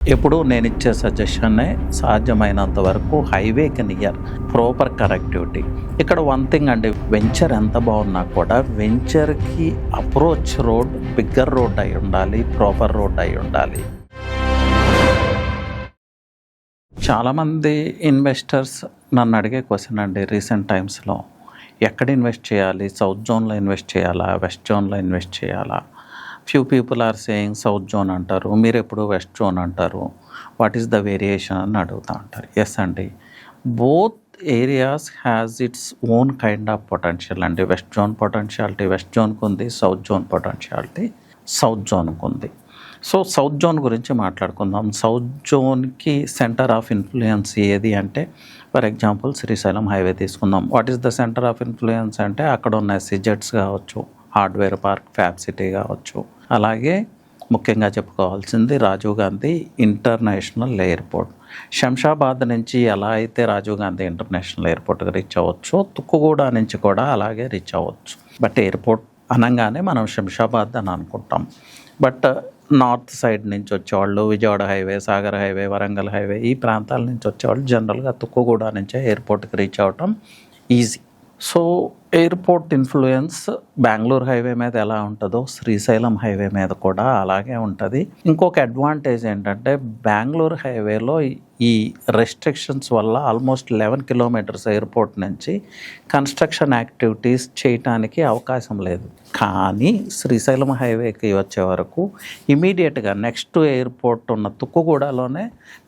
ఎప్పుడు నేను ఇచ్చే సజెషన్నే సాధ్యమైనంత వరకు హైవేకి నియర్ ప్రాపర్ కనెక్టివిటీ. ఇక్కడ వన్ థింగ్ అండి, వెంచర్ ఎంత బాగున్నా కూడా వెంచర్కి అప్రోచ్ రోడ్ బిగ్గర్ రోడ్ అయి ఉండాలి, ప్రాపర్ రోడ్ అయి ఉండాలి. చాలామంది ఇన్వెస్టర్స్ నన్ను అడిగే క్వశ్చన్ అండి రీసెంట్ టైమ్స్లో, ఎక్కడ ఇన్వెస్ట్ చేయాలి, సౌత్ జోన్లో ఇన్వెస్ట్ చేయాలా, వెస్ట్ జోన్లో ఇన్వెస్ట్ చేయాలా? Few people are saying south zone అంటారు, మీరు ఎప్పుడు వెస్ట్ జోన్ అంటారు, వాట్ ఈస్ ద వేరియేషన్ అని అడుగుతూ ఉంటారు. ఎస్ అండి, both areas has its own kind of potential అండి. వెస్ట్ జోన్ పొటెన్షియాలిటీ వెస్ట్ జోన్కి ఉంది, సౌత్ జోన్ పొటెన్షియాలిటీ సౌత్ జోన్కి ఉంది. సో సౌత్ జోన్ గురించి మాట్లాడుకుందాం. సౌత్ జోన్కి సెంటర్ ఆఫ్ ఇన్ఫ్లుయెన్స్ ఏది అంటే, ఫర్ ఎగ్జాంపుల్ శ్రీశైలం హైవే తీసుకుందాం. What is the centre of influence అంటే, అక్కడ ఉన్న సిజెట్స్ కావచ్చు, హార్డ్వేర్ పార్క్, ఫ్యాబ్ సిటీ కావచ్చు, అలాగే ముఖ్యంగా చెప్పుకోవాల్సింది రాజీవ్ గాంధీ ఇంటర్నేషనల్ ఎయిర్పోర్ట్. శంషాబాద్ నుంచి ఎలా అయితే రాజీవ్ గాంధీ ఇంటర్నేషనల్ ఎయిర్పోర్ట్కి రీచ్ అవ్వచ్చు, తుక్కుగూడ నుంచి కూడా అలాగే రీచ్ అవ్వచ్చు. బట్ ఎయిర్పోర్ట్ అనగానే మనం శంషాబాద్ అని అనుకుంటాం. బట్ నార్త్ సైడ్ నుంచి వచ్చేవాళ్ళు, Vijayawada highway, Sagar highway, Warangal highway, ఈ ప్రాంతాల నుంచి వచ్చేవాళ్ళు జనరల్గా తుక్కుగూడ నుంచే ఎయిర్పోర్ట్కి రీచ్ అవ్వటం easy. So airport influence Bengaluru highway మీద ఎలా ఉంటుందో శ్రీశైలం హైవే మీద కూడా అలాగే ఉంటుంది. ఇంకొక అడ్వాంటేజ్ ఏంటంటే, బెంగళూరు హైవేలో ఈ రెస్ట్రిక్షన్స్ వల్ల ఆల్మోస్ట్ 11 కిలోమీటర్స్ ఎయిర్పోర్ట్ నుంచి కన్స్ట్రక్షన్ యాక్టివిటీస్ చేయటానికి అవకాశం లేదు. కానీ శ్రీశైలం హైవేకి వచ్చే వరకు ఇమీడియట్గా నెక్స్ట్ ఎయిర్పోర్ట్ ఉన్న తుక్కుగూడలోనే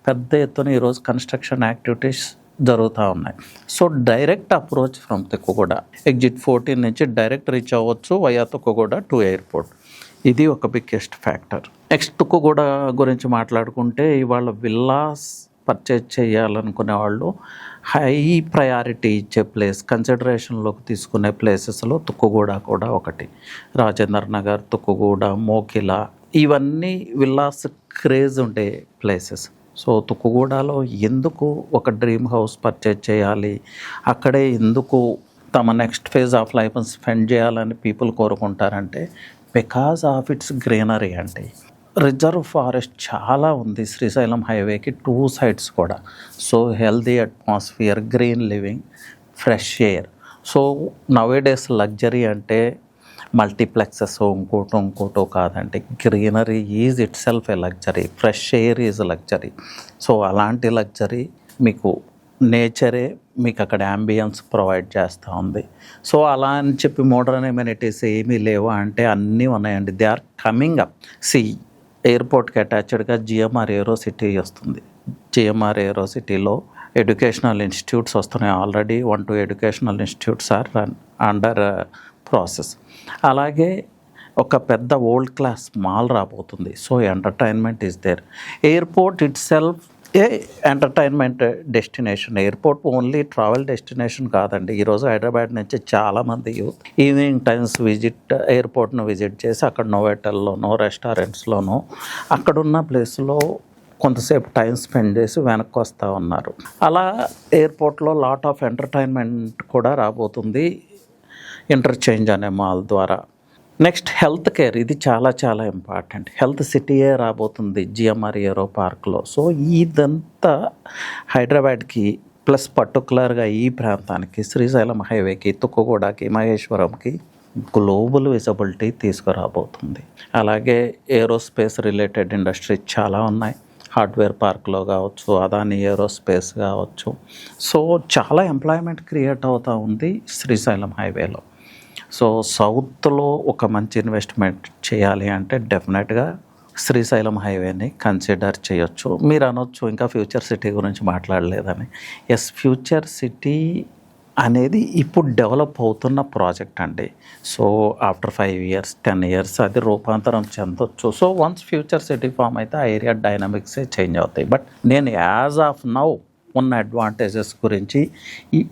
పెద్ద ఎత్తున ఈరోజు కన్స్ట్రక్షన్ యాక్టివిటీస్ జరుగుతూ ఉన్నాయి. So direct approach from Tukkuguda, exit 14 నుంచి డైరెక్ట్ రీచ్ అవ్వచ్చు వయా తుక్కుగూడ టు ఎయిర్పోర్ట్. ఇది ఒక బిగ్గెస్ట్ ఫ్యాక్టర్. నెక్స్ట్ తుక్కుగూడ గురించి మాట్లాడుకుంటే, ఇవాళ విల్లాస్ పర్చేజ్ చేయాలనుకునే వాళ్ళు హై ప్రయారిటీ ఇచ్చే ప్లేస్, కన్సిడరేషన్లోకి తీసుకునే ప్లేసెస్లో తుక్కుగూడ కూడా ఒకటి. రాజేంద్ర నగర్, తుక్కుగూడ, మోకిల, ఇవన్నీ విల్లాస్ క్రేజ్ ఉండే ప్లేసెస్. సో తుక్కుగూడలో ఎందుకు ఒక డ్రీమ్ హౌస్ పర్చేజ్ చేయాలి, అక్కడే ఎందుకు తమ next phase of life spend చేయాలని పీపుల్ కోరుకుంటారంటే, బికాజ్ ఆఫ్ ఇట్స్ గ్రీనరీ అండి. రిజర్వ్ ఫారెస్ట్ చాలా ఉంది శ్రీశైలం హైవేకి 2 సైడ్స్ కూడా. So healthy atmosphere, green living, fresh air. So nowadays luxury అంటే మల్టీప్లెక్సెస్ ఇంకోటో కాదండి. Greenery is itself a luxury, fresh air is luxury. So అలాంటి లగ్జరీ మీకు నేచరే మీకు అక్కడ యాంబియన్స్ ప్రొవైడ్ చేస్తూ ఉంది. సో అలా అని చెప్పి మోడర్న్ ఎమ్యూనిటీస్ ఏమీ లేవు అంటే, అన్నీ ఉన్నాయండి. They are coming up. ఎయిర్పోర్ట్కి అటాచ్డ్గా జిఎంఆర్ ఏరో సిటీ వస్తుంది. జిఎంఆర్ ఏరో సిటీలో ఎడ్యుకేషనల్ ఇన్స్టిట్యూట్స్ వస్తున్నాయి. Already 1-2 educational institutes are under process. అలాగే ఒక పెద్ద వరల్డ్ క్లాస్ మాల్ రాబోతుంది. So entertainment is there. Airport itself a entertainment destination. Airport only travel destination కాదండి. ఈరోజు హైదరాబాద్ నుంచి చాలామంది యూత్ ఈవినింగ్ టైమ్స్ ఎయిర్పోర్ట్ను విజిట్ చేసి అక్కడ నోవెటల్లోనో, రెస్టారెంట్స్లోనో, అక్కడున్న ప్లేస్లో కొంతసేపు టైం స్పెండ్ చేసి వెనక్కి వస్తూ ఉన్నారు. అలా ఎయిర్పోర్ట్లో లాట్ ఆఫ్ ఎంటర్టైన్మెంట్ కూడా రాబోతుంది ఇంటర్చేంజ్ అనే మాల్ ద్వారా. నెక్స్ట్ హెల్త్ కేర్, ఇది చాలా చాలా ఇంపార్టెంట్. హెల్త్ సిటీయే రాబోతుంది జిఎంఆర్ ఏరో పార్క్లో. సో ఇదంతా హైదరాబాద్కి ప్లస్ పర్టికులర్గా ఈ ప్రాంతానికి, శ్రీశైలం హైవేకి, తుక్కుగూడకి, మహేశ్వరంకి గ్లోబల్ విజిబిలిటీ తీసుకురాబోతుంది. అలాగే ఏరోస్పేస్ రిలేటెడ్ ఇండస్ట్రీస్ చాలా ఉన్నాయి. హార్డ్వేర్ పార్క్లో కావచ్చు, అదాని ఏరోస్పేస్ కావచ్చు. సో చాలా ఎంప్లాయ్మెంట్ క్రియేట్ అవుతూ ఉంది శ్రీశైలం హైవేలో. సో సౌత్లో ఒక మంచి ఇన్వెస్ట్మెంట్ చేయాలి అంటే డెఫినెట్గా శ్రీశైలం హైవేని కన్సిడర్ చేయొచ్చు. మీరు అనొచ్చు ఇంకా ఫ్యూచర్ సిటీ గురించి మాట్లాడలేదని. ఎస్, ఫ్యూచర్ సిటీ అనేది ఇప్పుడు డెవలప్ అవుతున్న ప్రాజెక్ట్ అండి. సో ఆఫ్టర్ 5 years 10 years అది రూపాంతరం చెందొచ్చు. So once future city form అయితే ఆ ఏరియా డైనమిక్సే చేంజ్ అవుతాయి. బట్ నేను యాజ్ ఆఫ్ నౌ ఉన్న అడ్వాంటేజెస్ గురించి,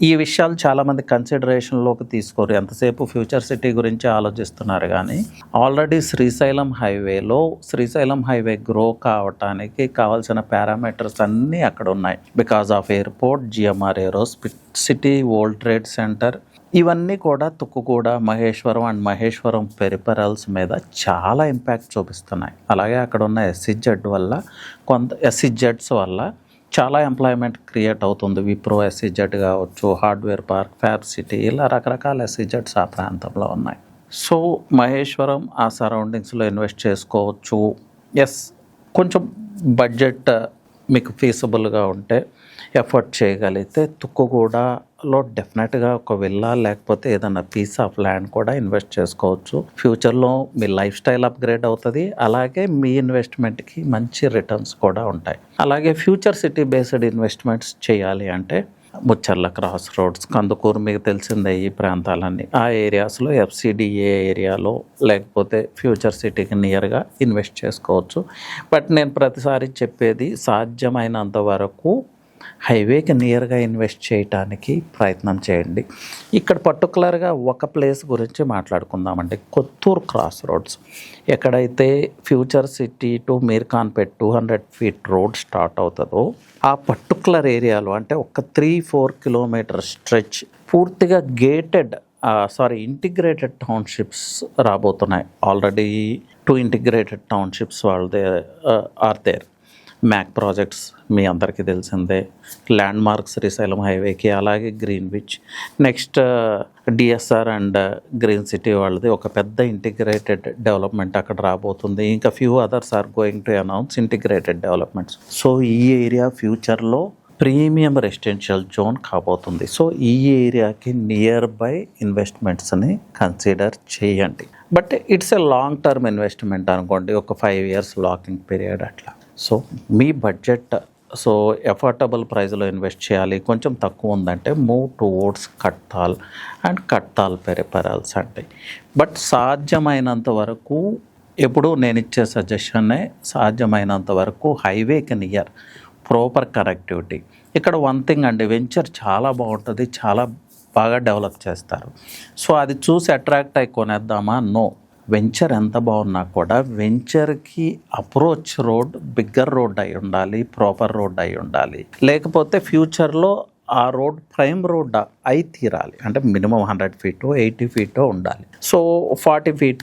ఈ విషయాలు చాలామంది కన్సిడరేషన్లోకి తీసుకోరు. ఎంతసేపు ఫ్యూచర్ సిటీ గురించి ఆలోచిస్తున్నారు. కానీ ఆల్రెడీ శ్రీశైలం హైవే గ్రో కావటానికి కావాల్సిన పారామీటర్స్ అన్నీ అక్కడ ఉన్నాయి. Because of airport, GMR aero city, world trade centre, ఇవన్నీ కూడా తుక్కుగూడ, మహేశ్వరం అండ్ మహేశ్వరం పెరిఫెరల్స్ మీద చాలా ఇంపాక్ట్ చూపిస్తున్నాయి. అలాగే అక్కడ ఉన్న ఎస్ఈజెడ్ వల్ల ఎస్ఈజెడ్స్ వల్ల చాలా ఎంప్లాయ్మెంట్ క్రియేట్ అవుతుంది. విప్రో ఎస్ఈజెడ్ కావచ్చు, హార్డ్వేర్ పార్క్, ఫ్యాబ్ సిటీ, ఇలా రకరకాల ఎస్ఈజెడ్స్ ఆ ప్రాంతంలో ఉన్నాయి. సో మహేశ్వరం ఆ సరౌండింగ్స్లో ఇన్వెస్ట్ చేసుకోవచ్చు. కొంచెం బడ్జెట్ మీకు ఫీజబుల్గా ఉంటే, ఎఫర్ట్ చేయగలిగితే తుక్కుగూడలో డెఫినెట్గా ఒక విల్లా లేకపోతే ఏదైనా పీస్ ఆఫ్ ల్యాండ్ కూడా ఇన్వెస్ట్ చేసుకోవచ్చు. ఫ్యూచర్లో మీ లైఫ్ స్టైల్ అప్గ్రేడ్ అవుతుంది, అలాగే మీ ఇన్వెస్ట్మెంట్కి మంచి రిటర్న్స్ కూడా ఉంటాయి. అలాగే ఫ్యూచర్ సిటీ బేస్డ్ ఇన్వెస్ట్మెంట్స్ చేయాలి అంటే ముచ్చర్ల క్రాస్ రోడ్స్, కందుకూరు మీకు తెలిసిందే, ఈ ప్రాంతాలన్నీ ఆ ఏరియాస్లో ఎఫ్సిడిఏ ఏరియాలో లేకపోతే ఫ్యూచర్ సిటీకి నియర్గా ఇన్వెస్ట్ చేసుకోవచ్చు. బట్ నేను ప్రతిసారి చెప్పేది సాధ్యమైనంత వరకు హైవేకి నియర్గా ఇన్వెస్ట్ చేయడానికి ప్రయత్నం చేయండి. ఇక్కడ పర్టికులర్గా ఒక ప్లేస్ గురించి మాట్లాడుకుందామండి, కొత్తూరు క్రాస్ రోడ్స్. ఎక్కడైతే future city to Meerkhanpet 200 feet road start అవుతుందో ఆ పర్టికులర్ ఏరియాలో, అంటే ఒక 3-4 కిలోమీటర్ స్ట్రెచ్ పూర్తిగా ఇంటిగ్రేటెడ్ టౌన్షిప్స్ రాబోతున్నాయి. ఆల్రెడీ 2 ఇంటిగ్రేటెడ్ టౌన్షిప్స్ వాళ్ళదే ఆర్ దేర్. మ్యాక్ ప్రాజెక్ట్స్ మీ అందరికీ తెలిసిందే, ల్యాండ్ మార్క్స్ శ్రీశైలం హైవేకి, అలాగే Greenwich, next DSR and green city వాళ్ళది ఒక పెద్ద ఇంటిగ్రేటెడ్ డెవలప్మెంట్ అక్కడ రాబోతుంది. ఇంకా few others are going to announce integrated developments. So ఈ ఏరియా ఫ్యూచర్లో ప్రీమియం రెసిడెన్షియల్ జోన్ కాబోతుంది. సో ఈ ఏరియాకి నియర్ బై ఇన్వెస్ట్మెంట్స్ని కన్సిడర్ చేయండి. But it's a long term investment అనుకోండి, ఒక 5 years లాకింగ్ పీరియడ్ అట్లా. సో మీ బడ్జెట్ ఎఫోర్డబుల్ ప్రైస్లో ఇన్వెస్ట్ చేయాలి, కొంచెం తక్కువ ఉందంటే మూవ్ టువర్డ్స్ కట్తాల్ అండ్ కట్తాల్ పెరిఫెరల్స్ అంటే. బట్ సాధ్యమైనంత వరకు ఎప్పుడు నేను ఇచ్చే సజెషన్నే, సాధ్యమైనంత వరకు హైవేకి నియర్ ప్రాపర్ కనెక్టివిటీ. ఇక్కడ వన్ థింగ్ అండి, వెంచర్ చాలా బాగుంటుంది, చాలా బాగా డెవలప్ చేస్తారు. సో అది చూసి అట్రాక్ట్ అయి కొనేద్దామా? నో. వెంచర్ ఎంత బాగున్నా కూడా వెంచర్కి అప్రోచ్ రోడ్ బిగ్గర్ రోడ్ అయి ఉండాలి, ప్రాపర్ రోడ్ అయి ఉండాలి. లేకపోతే ఫ్యూచర్లో ఆ రోడ్ ప్రైమ్ రోడ్ అయి తీరాలి, అంటే మినిమం 100 feet 80 feet ఉండాలి. సో 40 feet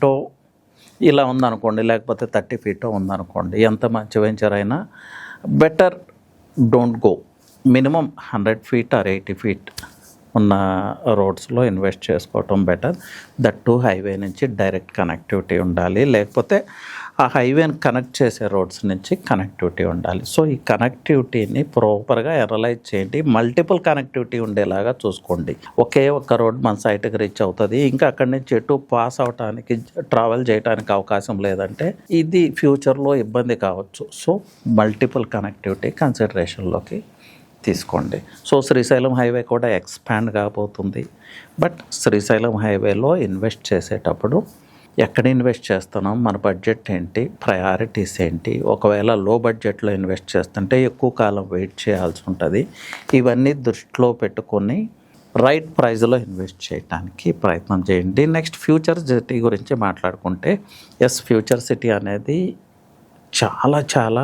ఇలా ఉందనుకోండి, లేకపోతే 30 feet ఉందనుకోండి, ఎంత మంచి వెంచర్ అయినా better don't go. Minimum 100 feet or 80 feet ఉన్న రోడ్స్లో ఇన్వెస్ట్ చేసుకోవటం బెటర్. దట్ టు హైవే నుంచి డైరెక్ట్ కనెక్టివిటీ ఉండాలి, లేకపోతే ఆ హైవేని కనెక్ట్ చేసే రోడ్స్ నుంచి కనెక్టివిటీ ఉండాలి. సో ఈ కనెక్టివిటీని ప్రాపర్గా ఎనలైజ్ చేయండి, మల్టిపుల్ కనెక్టివిటీ ఉండేలాగా చూసుకోండి. ఒకే ఒక్క రోడ్ మన సైట్కి రీచ్ అవుతుంది, ఇంకా అక్కడి నుంచి ఎటు పాస్ అవడానికి, ట్రావెల్ చేయడానికి అవకాశం లేదంటే ఇది ఫ్యూచర్లో ఇబ్బంది కావచ్చు. సో మల్టిపుల్ కనెక్టివిటీ కన్సిడరేషన్లోకి తీసుకోండి. సో శ్రీశైలం హైవే కూడా ఎక్స్పాండ్ కాబోతుంది. బట్ శ్రీశైలం హైవేలో ఇన్వెస్ట్ చేసేటప్పుడు ఎక్కడ ఇన్వెస్ట్ చేస్తున్నాం, మన బడ్జెట్ ఏంటి, ప్రయారిటీస్ ఏంటి, ఒకవేళ లో బడ్జెట్లో ఇన్వెస్ట్ చేస్తుంటే ఎక్కువ కాలం వెయిట్ చేయాల్సి ఉంటుంది. ఇవన్నీ దృష్టిలో పెట్టుకొని రైట్ ప్రైస్లో ఇన్వెస్ట్ చేయడానికి ప్రయత్నం చేయండి. నెక్స్ట్ ఫ్యూచర్ సిటీ గురించి మాట్లాడుకుంటే, ఫ్యూచర్ సిటీ అనేది చాలా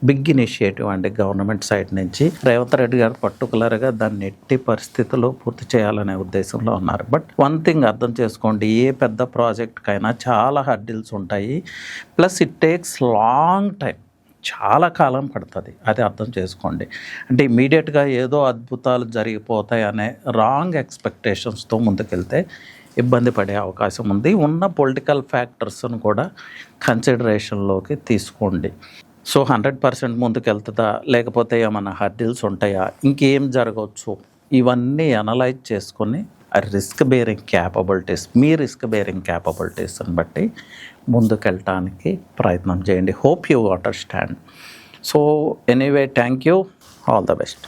బిగ్ ఇనిషియేటివ్ అండి గవర్నమెంట్ సైడ్ నుంచి. రేవంత్ రెడ్డి గారు పర్టికులర్గా దాన్ని ఎట్టి పరిస్థితుల్లో పూర్తి చేయాలనే ఉద్దేశంలో ఉన్నారు. బట్ వన్ థింగ్ అర్థం చేసుకోండి, ఏ పెద్ద ప్రాజెక్ట్కైనా చాలా హర్డిల్స్ ఉంటాయి, plus it takes long time, చాలా కాలం పడుతుంది. అది అర్థం చేసుకోండి. అంటే ఇమీడియట్గా ఏదో అద్భుతాలు జరిగిపోతాయి అనే రాంగ్ ఎక్స్పెక్టేషన్స్తో ముందుకెళ్తే ఇబ్బంది పడే అవకాశం ఉంది. ఉన్న పొలిటికల్ ఫ్యాక్టర్స్ను కూడా కన్సిడరేషన్లోకి తీసుకోండి. సో 100% ముందుకు వెళ్తుందా, లేకపోతే ఏమైనా హర్డిల్స్ ఉంటాయా, ఇంకేం జరగవచ్చు, ఇవన్నీ అనలైజ్ చేసుకొని మీ రిస్క్ బేరింగ్ క్యాపబిలిటీస్ని బట్టి ముందుకెళ్ళటానికి ప్రయత్నం చేయండి. Hope you understand. So anyway, thank you, all the best.